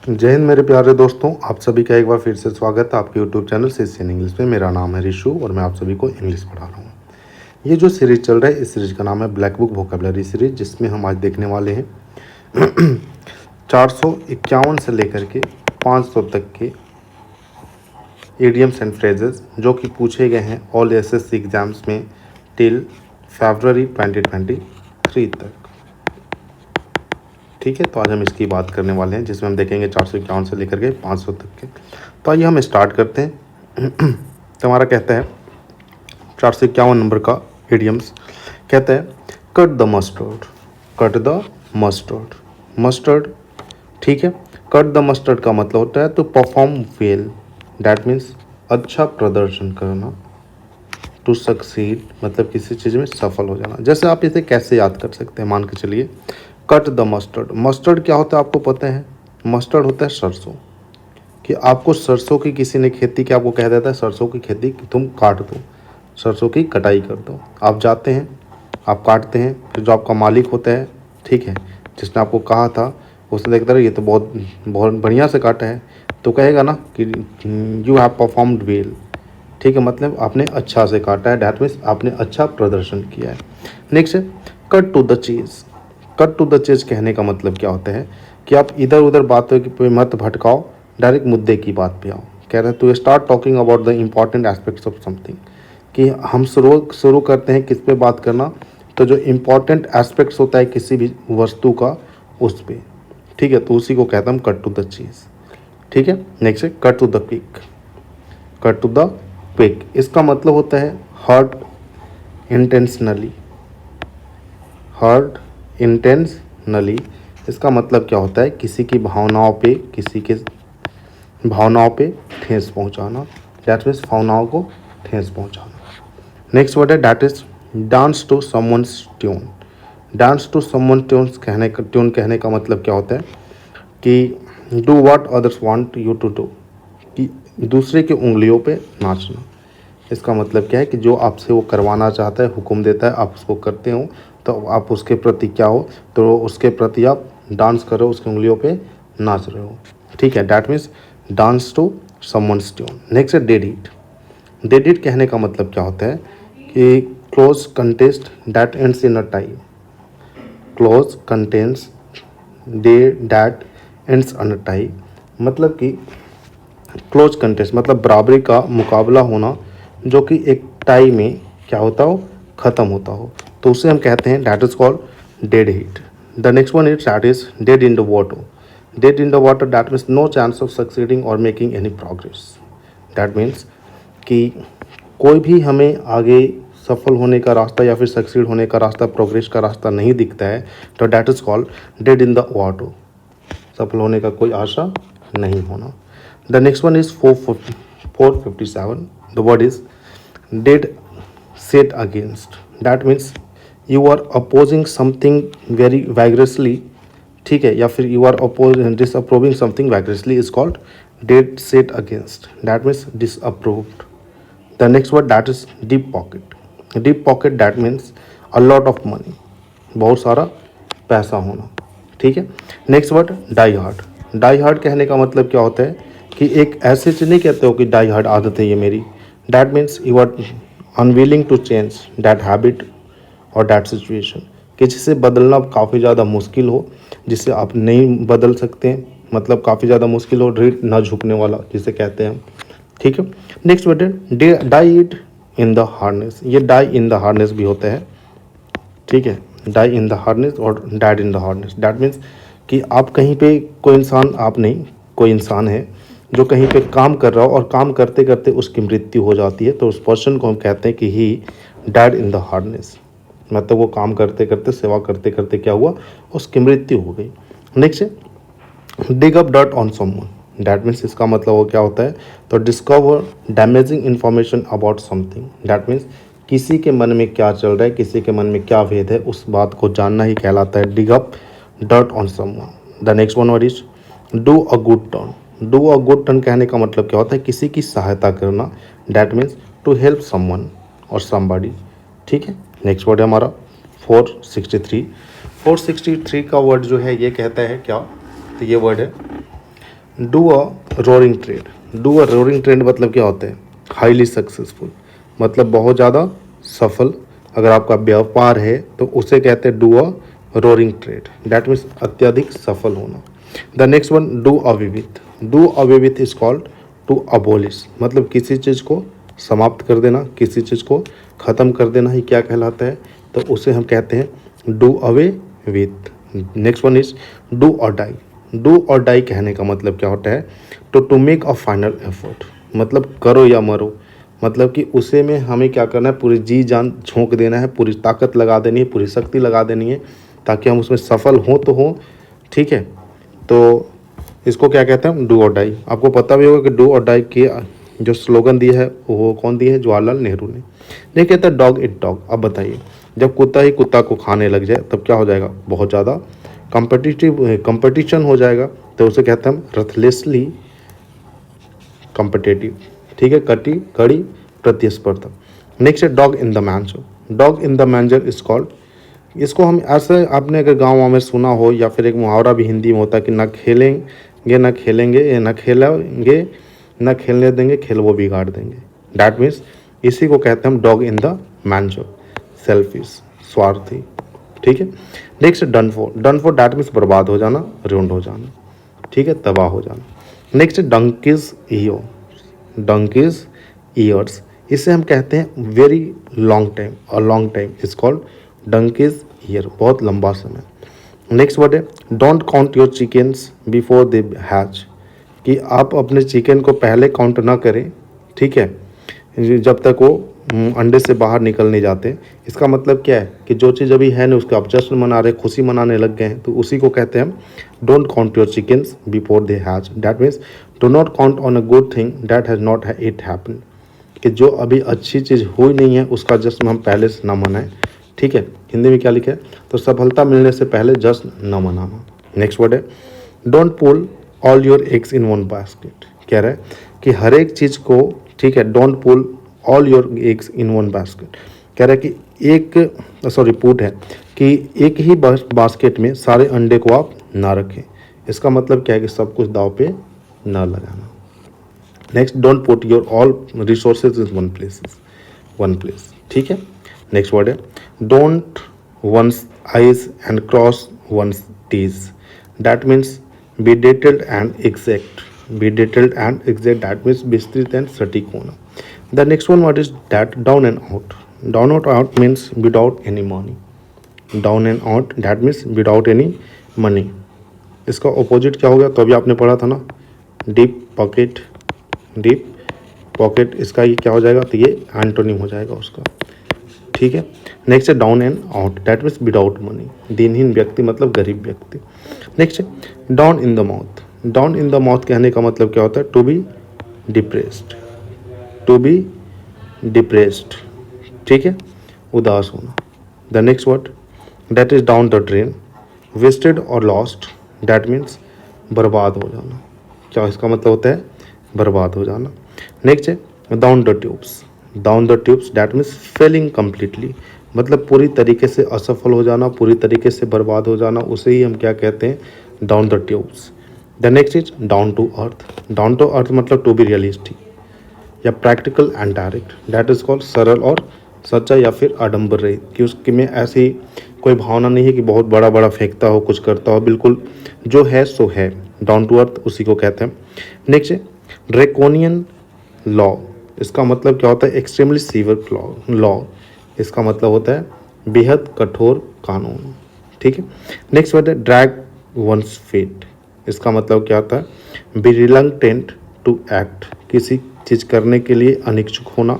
जय हिंद मेरे प्यारे दोस्तों, आप सभी का एक बार फिर से स्वागत है आपके यूट्यूब चैनल सिस्टम इंग्लिश में। मेरा नाम है ऋषु और मैं आप सभी को इंग्लिश पढ़ा रहा हूँ। ये जो सीरीज़ चल रहा है, इस सीरीज़ का नाम है ब्लैक बुक वोकेबलरी सीरीज, जिसमें हम आज देखने वाले हैं 451 से लेकर के 500 तक के इडियम्स एंड फ्रेजेस जो कि पूछे गए हैं ऑल एसएससी एग्जाम्स में टिल फरवरी 2023 तक। ठीक है, तो आज हम इसकी बात करने वाले हैं, जिसमें हम देखेंगे 451 से लेकर के 500 तक के। तो आइए हम स्टार्ट करते हैं। तो हमारा कहता है 451 नंबर का इडियम्स कहता है cut the mustard. Cut the mustard, mustard, ठीक है। कट द मस्टर्ड का मतलब होता है तो परफॉर्म वेल, डैट मीन्स अच्छा प्रदर्शन करना। टू सक्सीड मतलब किसी चीज़ में सफल हो जाना। जैसे आप इसे कैसे याद कर सकते हैं, मान के चलिए कट द मस्टर्ड। मस्टर्ड क्या होता है आपको पता है? मस्टर्ड होता है सरसों। कि आपको सरसों की किसी ने खेती की, आपको कह देता है सरसों की खेती तुम काट दो, सरसों की कटाई कर दो। आप जाते हैं, आप काटते हैं, फिर जो आपका मालिक होता है, ठीक है, जिसने आपको कहा था, उसने देखता है ये तो बहुत बहुत बढ़िया से काटा है, तो कहेगा ना कि यू हैव परफॉर्म्ड वेल। ठीक है, मतलब आपने अच्छा से काटा है, डैट मीन्स आपने अच्छा प्रदर्शन किया है। नेक्स्ट है cut to the chase. Cut to the chase कहने का मतलब क्या होता है कि आप इधर उधर बातों पे मत भटकाओ, डायरेक्ट मुद्दे की बात पे आओ। कह रहे हैं to start talking about the important aspects of something. कि हम शुरू करते हैं किस पे बात करना, तो जो इम्पॉर्टेंट एस्पेक्ट्स होता है किसी भी वस्तु का, उस पे। ठीक है, तो उसी को कहता हम कट टू द चीज़। ठीक है, नेक्स्ट है cut to the quick. Cut to the quick, इसका मतलब होता है हर्ट इंटेंशनली। हर्ट इंटेंशनली, इसका मतलब क्या होता है? किसी की भावनाओं पे, किसी के भावनाओं पे ठेस पहुंचाना, डैट मीन्स भावनाओं को ठेस पहुंचाना। नेक्स्ट वर्ड है that is dance to someone's tune. Dance to someone tune कहने का मतलब क्या होता है कि do what others want you to do, कि दूसरे की उंगलियों पे नाचना। इसका मतलब क्या है कि जो आपसे वो करवाना चाहता है, हुक्म देता है, आप उसको करते हो, तो आप उसके प्रति क्या हो, तो उसके प्रति आप डांस कर रहे हो, उसकी उंगलियों पे नाच रहे हो। ठीक है, that means dance to someone's tune. Next है डेड इट। डेड इट कहने का मतलब क्या होता है कि close contest that ends in a tie. Close contest that ends in a tie, मतलब कि क्लोज कंटेस्ट मतलब बराबरी का मुकाबला होना, जो कि एक टाई में क्या होता हो, ख़त्म होता हो, तो उसे हम कहते हैं that is called dead heat. The next one is that is dead in the water. Dead in the water, that means no chance of succeeding और making any progress. That means कि कोई भी हमें आगे सफल होने का रास्ता या फिर सक्सीड होने का रास्ता, प्रोग्रेस का रास्ता नहीं दिखता है, तो that is called dead in the water. सफल होने का कोई आशा नहीं होना। The next one is 457. The word is dead set against. That means you are opposing something very vigorously, ठीक है, या फिर you are disapproving something vigorously is called dead set against. That means disapproved. The next word that is deep pocket. Deep pocket, that means a lot of money, बहुत सारा पैसा होना। ठीक है, next word die hard. Die hard कहने का मतलब क्या होता है कि एक ऐसे चीज़ नहीं कहते हो कि डाई हार्ड आदत है ये मेरी। That means you are unwilling to change that habit or that situation, कि जिसे बदलना काफ़ी ज़्यादा मुश्किल हो, जिसे आप नहीं बदल सकते हैं, मतलब काफ़ी ज़्यादा मुश्किल हो, रीढ़ ना झुकने वाला जिसे कहते हैं। ठीक है, नेक्स्ट वर्ड है die it in the harness. ये डाई इन द हार्नेस भी होता है। ठीक है, die in the harness or dead in the harness, that means कि आप कहीं पे कोई इंसान, आप नहीं, कोई इंसान है जो कहीं पे काम कर रहा हो और काम करते करते उसकी मृत्यु हो जाती है, तो उस पर्सन को हम कहते हैं कि ही डैड इन द हार्नेस। मतलब वो काम करते करते, सेवा करते करते क्या हुआ, उसकी मृत्यु हो गई। नेक्स्ट है dig up dirt on someone. That means इसका मतलब वो क्या होता है, तो discover damaging information about something. That means किसी के मन में क्या चल रहा है, किसी के मन में क्या भेद है, उस बात को जानना ही कहलाता है dig up dirt on someone. The next one word is do a good turn. Do a good turn कहने का मतलब क्या होता है, किसी की सहायता करना। That means to help someone or somebody. ठीक है, नेक्स्ट वर्ड है हमारा 463। 463 का वर्ड जो है ये कहता है क्या, तो ये वर्ड है do a roaring trade. Do a roaring trade मतलब क्या होता है? हाईली सक्सेसफुल, मतलब बहुत ज़्यादा सफल। अगर आपका व्यापार है तो उसे कहते हैं do a roaring trade, that means अत्यधिक सफल होना। The next one, do away with. Do away with is called to abolish, मतलब किसी चीज़ को समाप्त कर देना, किसी चीज़ को ख़त्म कर देना ही क्या कहलाता है? तो उसे हम कहते हैं do away with. Next one is do or die. Do or die कहने का मतलब क्या होता है? To make a final effort, मतलब करो या मरो, मतलब कि उसे में हमें क्या करना है? पूरी जी जान झोंक देना है, पूरी ताकत लगा देनी है, पूरी शक्ति लगा देनी है, ताकि हम उसमें सफल हों तो हों। ठीक है, तो इसको क्या कहते हैं? Do or die. आपको पता भी होगा कि डू और डाई की जो स्लोगन दिया है वो कौन दिया है? जवाहरलाल नेहरू ने। नहीं कहता डॉग इट डॉग। अब बताइए, जब कुत्ता ही कुत्ता को खाने लग जाए तब क्या हो जाएगा? बहुत ज़्यादा कंपटीशन हो जाएगा, तो उसे कहते हैं हम रथलेसली कॉम्पिटेटिव। ठीक है, कड़ी प्रतिस्पर्धा। नेक्स्ट है dog in the manger. Dog in the manger is called, इसको हम ऐसे, आपने अगर गाँव में सुना हो या फिर एक मुहावरा भी हिंदी में होता है कि ना खेलेंगे ना खेलेंगे, ना खेलेंगे ना खेलने देंगे, खेल वो बिगाड़ देंगे। डैट मीन्स इसी को कहते हैं हम dog in the manager, selfish, स्वार्थी। ठीक है, next done for. Done for that means बर्बाद हो जाना, रुइंड हो जाना। ठीक है, तबाह हो जाना। Next donkeys year. Donkeys years, इसे हम कहते हैं very long time. A long time is called donkeys year, बहुत लंबा समय। नेक्स्ट वर्ड है don't count your chickens before they hatch, कि आप अपने चिकन को पहले काउंट ना करें। ठीक है, जब तक वो अंडे से बाहर निकल नहीं जाते। इसका मतलब क्या है कि जो चीज़ अभी है ना उसका आप जश्न मना रहे, खुशी मनाने लग गए हैं, तो उसी को कहते हैं हम don't count your chickens before they hatch. That means do not count on a good thing that has not it happen, कि जो अभी अच्छी चीज़ हुई नहीं है उसका जश्न हम पहले से ना मनाएं। ठीक है, हिंदी में क्या लिखा है? तो सफलता मिलने से पहले जश्न न मनाना। नेक्स्ट वर्ड है don't pull all your eggs in one basket. कह रहा है कि हर एक चीज़ को, ठीक है, don't pull all your eggs in one basket. कह रहा है कि पुट है कि एक ही बास्केट में सारे अंडे को आप ना रखें। इसका मतलब क्या है? कि सब कुछ दाव पे ना लगाना। Next don't put your all resources in one place. ठीक है, नेक्स्ट वर्ड है डोंट one's i's and cross one's t's. That means be detailed and exact. Be detailed and exact, that means विस्तृत एंड सटीक होना। The next one word is that down and out. Down and out means without any money. Down and out that means without any money. इसका opposite क्या हो गया? तो अभी आपने पढ़ा था ना, डीप पॉकेट। डीप पॉकेट, इसका ये क्या हो जाएगा? तो ये एंटोनिम हो जाएगा उसका। ठीक है, नेक्स्ट है down and out, that means without money. दिनहीन व्यक्ति मतलब गरीब व्यक्ति। नेक्स्ट है down in the mouth. Down in the mouth कहने का मतलब क्या होता है? To be depressed. To be depressed, ठीक है, उदास होना। The next word that is down the drain. Wasted और लॉस्ट, डैट मीन्स बर्बाद हो जाना। क्या इसका मतलब होता है? बर्बाद हो जाना। नेक्स्ट है down the tubes. Down the tubes that means failing completely, मतलब पूरी तरीके से असफल हो जाना, पूरी तरीके से बर्बाद हो जाना, उसे ही हम क्या कहते हैं? Down the tubes. The next is down to earth. Down to earth मतलब टू बी रियलिस्टिक या practical and direct, that is called सरल और सच्चा या फिर आडंबर रहित, कि उसके में ऐसी कोई भावना नहीं है कि बहुत बड़ा बड़ा फेंकता हो, कुछ करता हो, बिल्कुल जो है सो है। डाउन टू अर्थ उसी को कहते हैं। नेक्स्ट है ड्रैकोनियन लॉ। इसका मतलब क्या होता है? Extremely severe law. इसका मतलब होता है बेहद कठोर कानून। ठीक है, नेक्स्ट वर्ड है ड्रैग वंस फेट। इसका मतलब क्या होता है? बी रिलक्टेंट टू एक्ट, किसी चीज़ करने के लिए अनिच्छुक होना,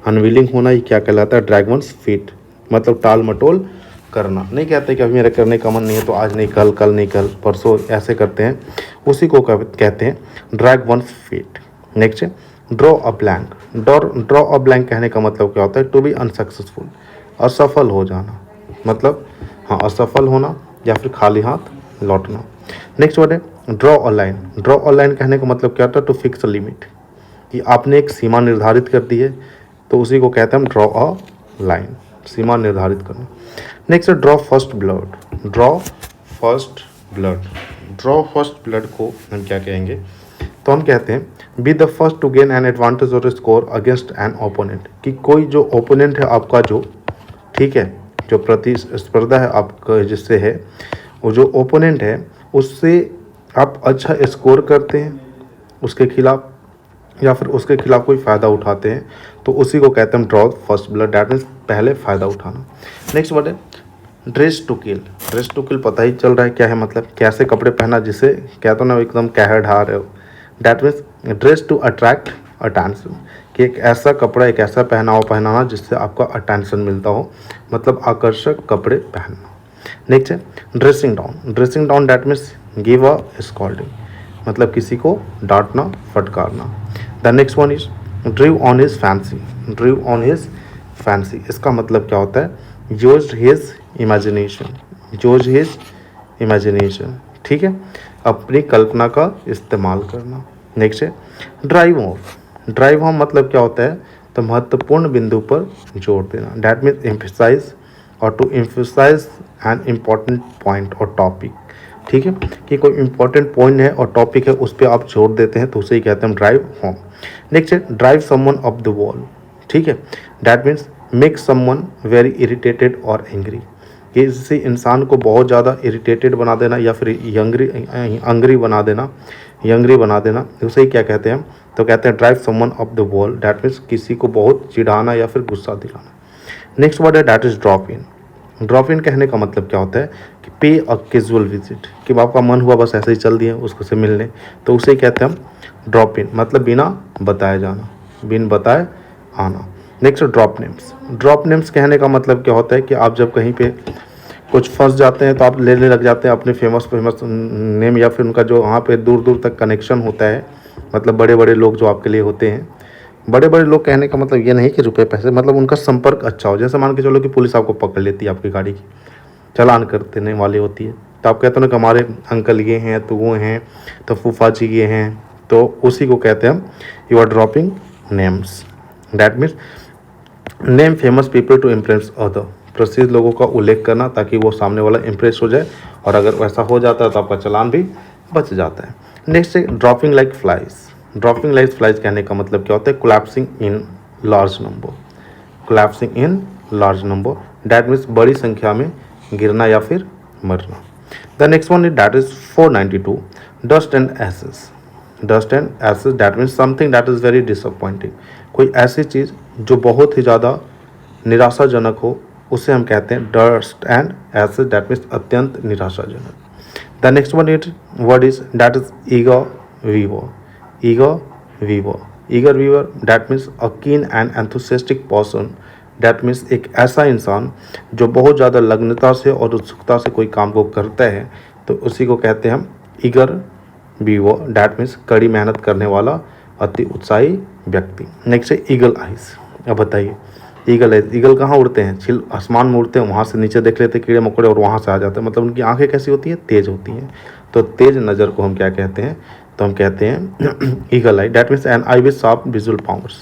अनविलिंग होना, ये क्या कहलाता है? ड्रैग वंस फेट, मतलब टाल मटोल करना। नहीं कहते कि अभी मेरा करने का मन नहीं है तो आज नहीं, कल, कल नहीं कल, परसों, ऐसे करते हैं, उसी को कहते हैं ड्रैग वंस फेट। नेक्स्ट है draw a blank. Draw a blank कहने का मतलब क्या होता है? टू बी अनसक्सेसफुल, असफल हो जाना, मतलब हाँ, असफल होना या फिर खाली हाथ लौटना। नेक्स्ट वर्ड है draw a line. Draw a line कहने का मतलब क्या होता है? टू फिक्स अ लिमिट, कि आपने एक सीमा निर्धारित कर दी है, तो उसी को कहते हैं हम ड्रॉ अ लाइन, सीमा निर्धारित करना। नेक्स्ट है draw first blood. Draw first blood, draw first blood को हम क्या कहेंगे, तो हम कहते हैं be the first to gain an advantage or score against an opponent, कि कोई जो ओपोनेंट है आपका, जो ठीक है, जो प्रतिस्पर्धा है आपका जिससे है, वो जो ओपोनेंट है उससे आप अच्छा स्कोर करते हैं उसके खिलाफ, या फिर उसके खिलाफ कोई फ़ायदा उठाते हैं, तो उसी को कहते हैं draw first blood, that means पहले फ़ायदा उठाना। नेक्स्ट वर्ड है dress to kill. Dress to kill पता ही चल रहा है क्या है, मतलब कैसे कपड़े पहना जिसे कहते हो ना एकदम कह ढा रहे हो, that means dress to attract attention, कि एक ऐसा कपड़ा, एक ऐसा पहनावा पहनाना जिससे आपका अटेंशन मिलता हो, मतलब आकर्षक कपड़े पहनना। नेक्स्ट है dressing down. Dressing down that means give a scolding, मतलब किसी को डांटना, फटकारना। The next one is drew on his fancy. Drew on his fancy, इसका मतलब क्या होता है, used his imagination, use his imagination, ठीक है, अपनी कल्पना का इस्तेमाल करना। नेक्स्ट है ड्राइव होम। ड्राइव होम मतलब क्या होता है, तो महत्वपूर्ण बिंदु पर जोर देना, that means emphasize or to emphasize an important point or topic, ठीक है, कि कोई इंपॉर्टेंट पॉइंट है और टॉपिक है उस पर आप जोर देते हैं, तो उसे ही कहते हैं ड्राइव होम। नेक्स्ट है drive someone up the wall, ठीक है, that means make someone very irritated और एंग्री, कि किसी इंसान को बहुत ज़्यादा इरिटेटेड बना देना या फिर अंग्री बना देना, यंगरी बना देना, उसे ही क्या कहते हैं, तो कहते हैं drive someone up the wall, that means किसी को बहुत चिढ़ाना या फिर गुस्सा दिलाना। नेक्स्ट वर्ड है that is drop in. Drop in कहने का मतलब क्या होता है, कि पे अ कैजुअल विजिट, कि आपका मन हुआ बस ऐसे ही चल दिए उसको से मिलने, तो उसे कहते हैं हम ड्रॉप इन, मतलब बिना बताए जाना, बिन बताए आना। Next drop names. Drop names कहने का मतलब क्या होता है, कि आप जब कहीं पे कुछ फंस जाते हैं तो आप लेने लग जाते हैं अपने फेमस नेम, या फिर उनका जो वहाँ पे दूर दूर तक कनेक्शन होता है, मतलब बड़े बड़े लोग जो आपके लिए होते हैं। बड़े बड़े लोग कहने का मतलब ये नहीं कि रुपए पैसे, मतलब उनका संपर्क अच्छा हो। जैसे मान के चलो कि पुलिस आपको पकड़ लेती है, आपकी गाड़ी की चालान करने वाली होती है, तो आप कहते हो ना कि हमारे अंकल ये हैं, तो वो हैं, तो फूफा जी ये हैं, तो उसी को कहते हैं हम you are dropping names, that means name famous people to impress other, प्रसिद्ध लोगों का उल्लेख करना ताकि वो सामने वाला इम्प्रेस हो जाए, और अगर वैसा हो जाता है तो आपका चालान भी बच जाता है। नेक्स्ट है dropping like flies. Dropping like flies कहने का मतलब क्या होता है, collapsing in large number, collapsing in large number, that means बड़ी संख्या में गिरना या फिर मरना। The next one is that is 492 dust and ashes. Dust and ashes that means something that is very disappointing, कोई ऐसी चीज़ जो बहुत ही ज़्यादा निराशाजनक हो, उसे हम कहते हैं dust and ashes, that means अत्यंत निराशाजनक। The next one it word is that is eager beaver. Eager beaver, eager beaver that means a keen and enthusiastic person, that means एक ऐसा इंसान जो बहुत ज़्यादा लग्नता से और उत्सुकता से कोई काम को करता है, तो उसी को कहते हैं हम ईगर वीवर, डैट मीन्स कड़ी मेहनत करने वाला अति उत्साही व्यक्ति। नेक्स्ट है ईगल आइज। अब बताइए ईगल आइज, ईगल कहाँ उड़ते हैं, छिल आसमान में उड़ते हैं, वहाँ से नीचे देख लेते हैं कीड़े मकोड़े और वहाँ से आ जाते हैं, मतलब उनकी आंखें कैसी होती हैं, तेज होती हैं, तो तेज नज़र को हम क्या कहते हैं, तो हम कहते हैं eagle eye, that means an eye with sharp visual powers,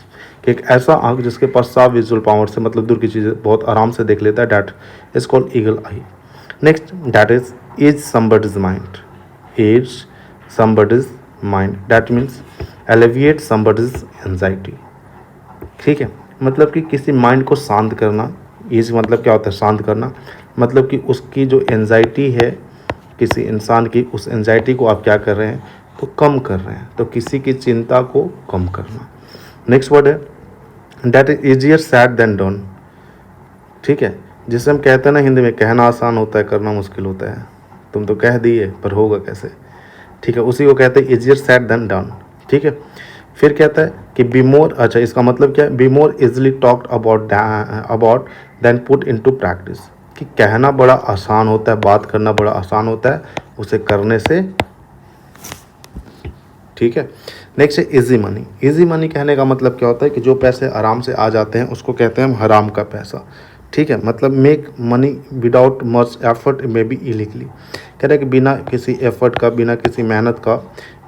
कि एक ऐसा आंख जिसके पास शार्प विजुअल पावर्स है, मतलब दूर की चीज़ें बहुत आराम से देख लेता है, that is called eagle I. Next that is somebody's mind. Is somebody's mind, that means alleviate somebody's anxiety, ठीक है, मतलब कि किसी माइंड को शांत करना। इस मतलब क्या होता है, शांत करना, मतलब कि उसकी जो एंजाइटी है किसी इंसान की, उस एंजाइटी को आप क्या कर रहे हैं, तो कम कर रहे हैं, तो किसी की चिंता को कम करना। नेक्स्ट वर्ड है that is easier said than done, ठीक है, जिसे हम कहते हैं ना हिंदी में, कहना आसान होता है करना मुश्किल होता है, तुम तो कह दिए पर होगा कैसे, ठीक है, उसी को कहते हैं इजियर सैड देन डन, ठीक है। फिर कहता है कि बी मोर, अच्छा इसका मतलब क्या है, be more easily talked about than put into practice, कि कहना बड़ा आसान होता है, बात करना बड़ा आसान होता है उसे करने से, ठीक है। नेक्स्ट है इजी मनी। इजी मनी कहने का मतलब क्या होता है, कि जो पैसे आराम से आ जाते हैं उसको कहते हैं हम हराम का पैसा, ठीक है, मतलब make money without much effort may be illegally, कह रहे हैं कि बिना किसी एफर्ट का, बिना किसी मेहनत का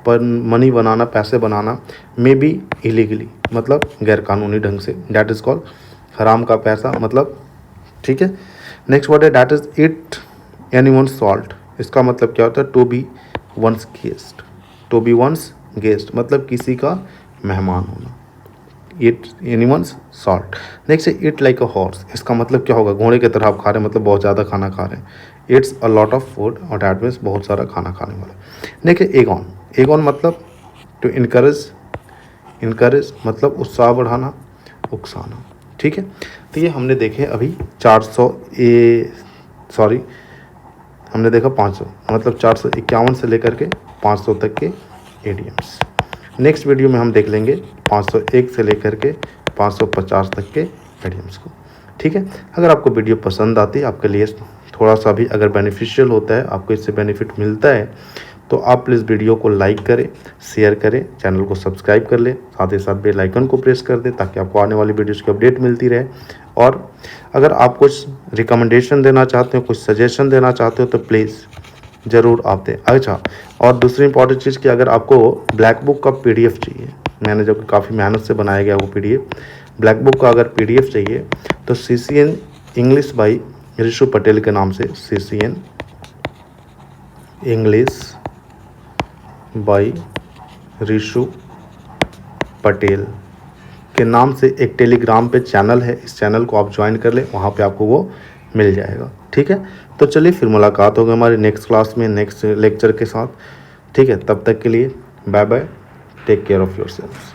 पर मनी बनाना, पैसे बनाना, मे बी इलीगली, मतलब गैरकानूनी ढंग से, डैट इज़ कॉल्ड हराम का पैसा, मतलब, ठीक है। नेक्स्ट वर्ड है that is it anyone salt. इसका मतलब क्या होता है, to be one's guest, to be one's guest मतलब किसी का मेहमान होना। ईट एनीवन्स सॉल्ट। नेक्स्ट है ईट लाइक अ हॉर्स, इसका मतलब क्या होगा, घोड़े की तरह आप खा रहे हैं, मतलब बहुत ज़्यादा खाना खा रहे हैं। It's a lot of food और डैट मीन्स बहुत सारा खाना खाने वाला। नेक्स्ट है एगॉन, एगॉन मतलब टू इनकरेज, इनकरेज मतलब उत्साह बढ़ाना, उकसाना। ठीक है, तो ये हमने देखे अभी 400 हमने देखा 500 मतलब 451 से लेकर के 500 तक के एडीएम्स। नेक्स्ट वीडियो में हम देख लेंगे 501 से लेकर के 550 तक के एडीएम्स को। ठीक है, अगर आपको वीडियो पसंद आती है, आपके लिए थोड़ा सा भी अगर बेनिफिशियल होता है, आपको इससे बेनिफिट मिलता है, तो आप प्लीज़ वीडियो को लाइक करें, शेयर करें, चैनल को सब्सक्राइब कर लें, साथ ही साथ बेल आइकन को प्रेस कर दें ताकि आपको आने वाली वीडियोस की अपडेट मिलती रहे। और अगर आप कुछ रिकमेंडेशन देना चाहते हो, कुछ सजेशन देना चाहते हो, तो प्लीज़ ज़रूर आप दें। अच्छा, और दूसरी इंपॉर्टेंट चीज़ कि अगर आपको ब्लैक बुक का पीडीएफ चाहिए, मैंने जो काफ़ी मेहनत से बनाया गया वो पीडीएफ, ब्लैक बुक का अगर पीडीएफ चाहिए तो CCN English by Rishu Patel के नाम से, CCN English by Rishu Patel के नाम से एक टेलीग्राम पे चैनल है, इस चैनल को आप ज्वाइन कर लें, वहाँ पे आपको वो मिल जाएगा। ठीक है, तो चलिए फिर मुलाकात होगी हमारी नेक्स्ट क्लास में, नेक्स्ट लेक्चर के साथ। ठीक है, तब तक के लिए bye bye, take care of yourselves.